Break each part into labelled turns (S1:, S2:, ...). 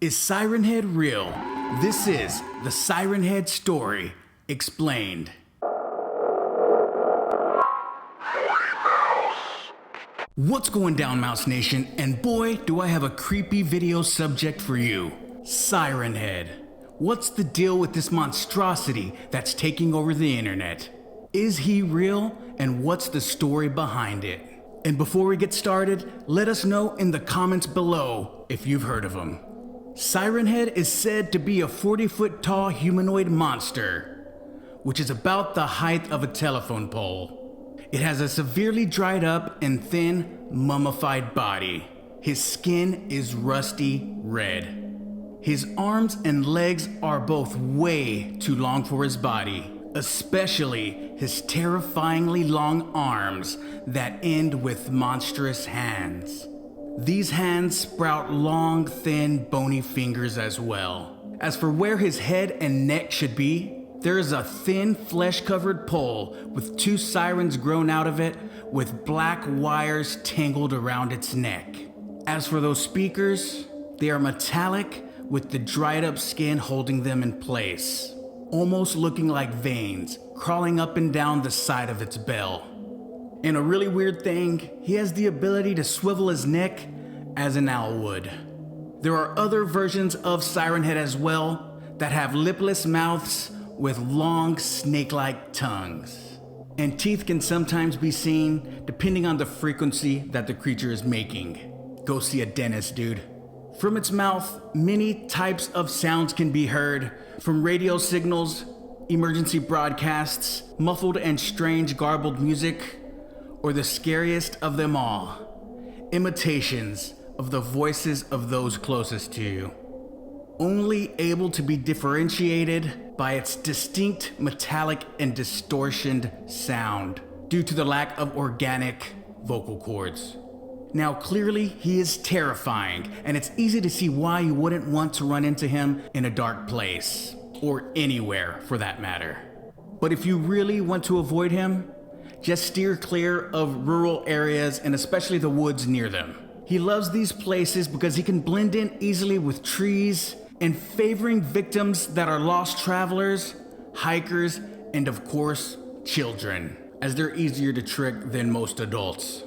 S1: Is Siren Head real? This is the Siren Head Story explained. What's going down, Mouse Nation? And boy, do I have a creepy video subject for you. Siren Head. What's the deal with this monstrosity that's taking over the internet? Is he real? And what's the story behind it? And before we get started, let us know in the comments below if you've heard of him. Siren Head is said to be a 40-foot tall humanoid monster, which is about the height of a telephone pole. It has a severely dried up and thin, mummified body. His skin is rusty red. His arms and legs are both way too long for his body, especially his terrifyingly long arms that end with monstrous hands. These hands sprout long, thin, bony fingers as well. As for where his head and neck should be, there is a thin, flesh-covered pole with two sirens grown out of it with black wires tangled around its neck. As for those speakers, they are metallic with the dried-up skin holding them in place, almost looking like veins crawling up and down the side of its bell. And a really weird thing, he has the ability to swivel his neck as an owl would. There are other versions of Siren Head as well that have lipless mouths with long snake-like tongues. And teeth can sometimes be seen depending on the frequency that the creature is making. Go see a dentist, dude. From its mouth, many types of sounds can be heard, from radio signals, emergency broadcasts, muffled and strange garbled music, or the scariest of them all, imitations of the voices of those closest to you. Only able to be differentiated by its distinct metallic and distortioned sound due to the lack of organic vocal cords. Now clearly he is terrifying, and it's easy to see why you wouldn't want to run into him in a dark place, or anywhere for that matter. But if you really want to avoid him, just steer clear of rural areas and especially the woods near them. He loves these places because he can blend in easily with trees and favoring victims that are lost travelers, hikers, and of course, children, as they're easier to trick than most adults.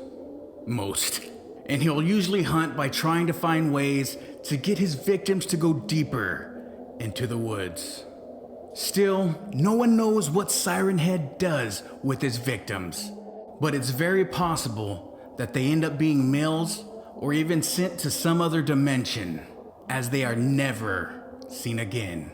S1: And he'll usually hunt by trying to find ways to get his victims to go deeper into the woods. Still, no one knows what Siren Head does with his victims, but it's very possible that they end up being males or even sent to some other dimension, as they are never seen again.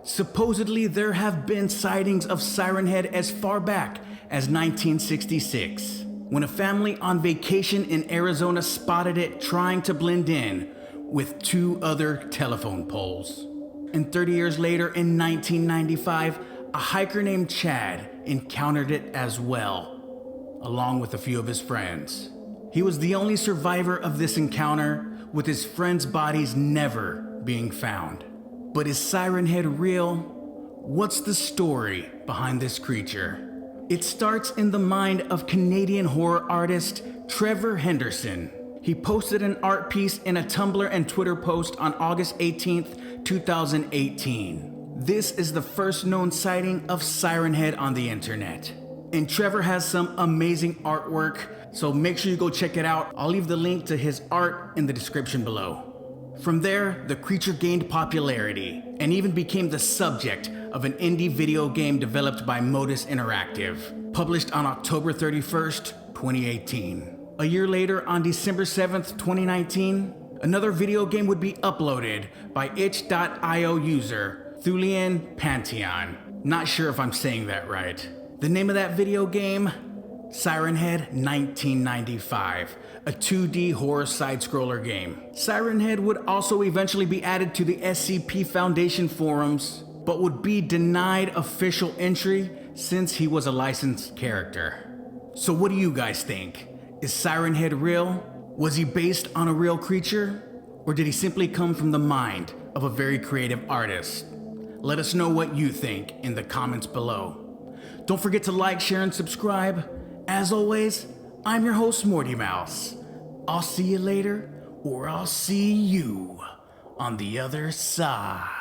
S1: Supposedly, there have been sightings of Siren Head as far back as 1966, when a family on vacation in Arizona spotted it trying to blend in with two other telephone poles. And 30 years later, in 1995, a hiker named Chad encountered it as well, along with a few of his friends. He was the only survivor of this encounter, with his friends' bodies never being found. But is Siren Head real? What's the story behind this creature? It starts in the mind of Canadian horror artist Trevor Henderson. He posted an art piece in a Tumblr and Twitter post on August 18th, 2018. This is the first known sighting of Siren Head on the internet. And Trevor has some amazing artwork, so make sure you go check it out. I'll leave the link to his art in the description below. From there, the creature gained popularity and even became the subject of an indie video game developed by Modus Interactive, published on October 31st, 2018. A year later, on December 7th, 2019, another video game would be uploaded by itch.io user Thulian Pantheon. Not sure if I'm saying that right. The name of that video game? Siren Head 1995, a 2D horror side-scroller game. Siren Head would also eventually be added to the SCP Foundation forums, but would be denied official entry since he was a licensed character. So what do you guys think? Is Siren Head real? Was he based on a real creature? Or did he simply come from the mind of a very creative artist? Let us know what you think in the comments below. Don't forget to like, share, and subscribe. As always, I'm your host, Morty Mouse. I'll see you later, or I'll see you on the other side.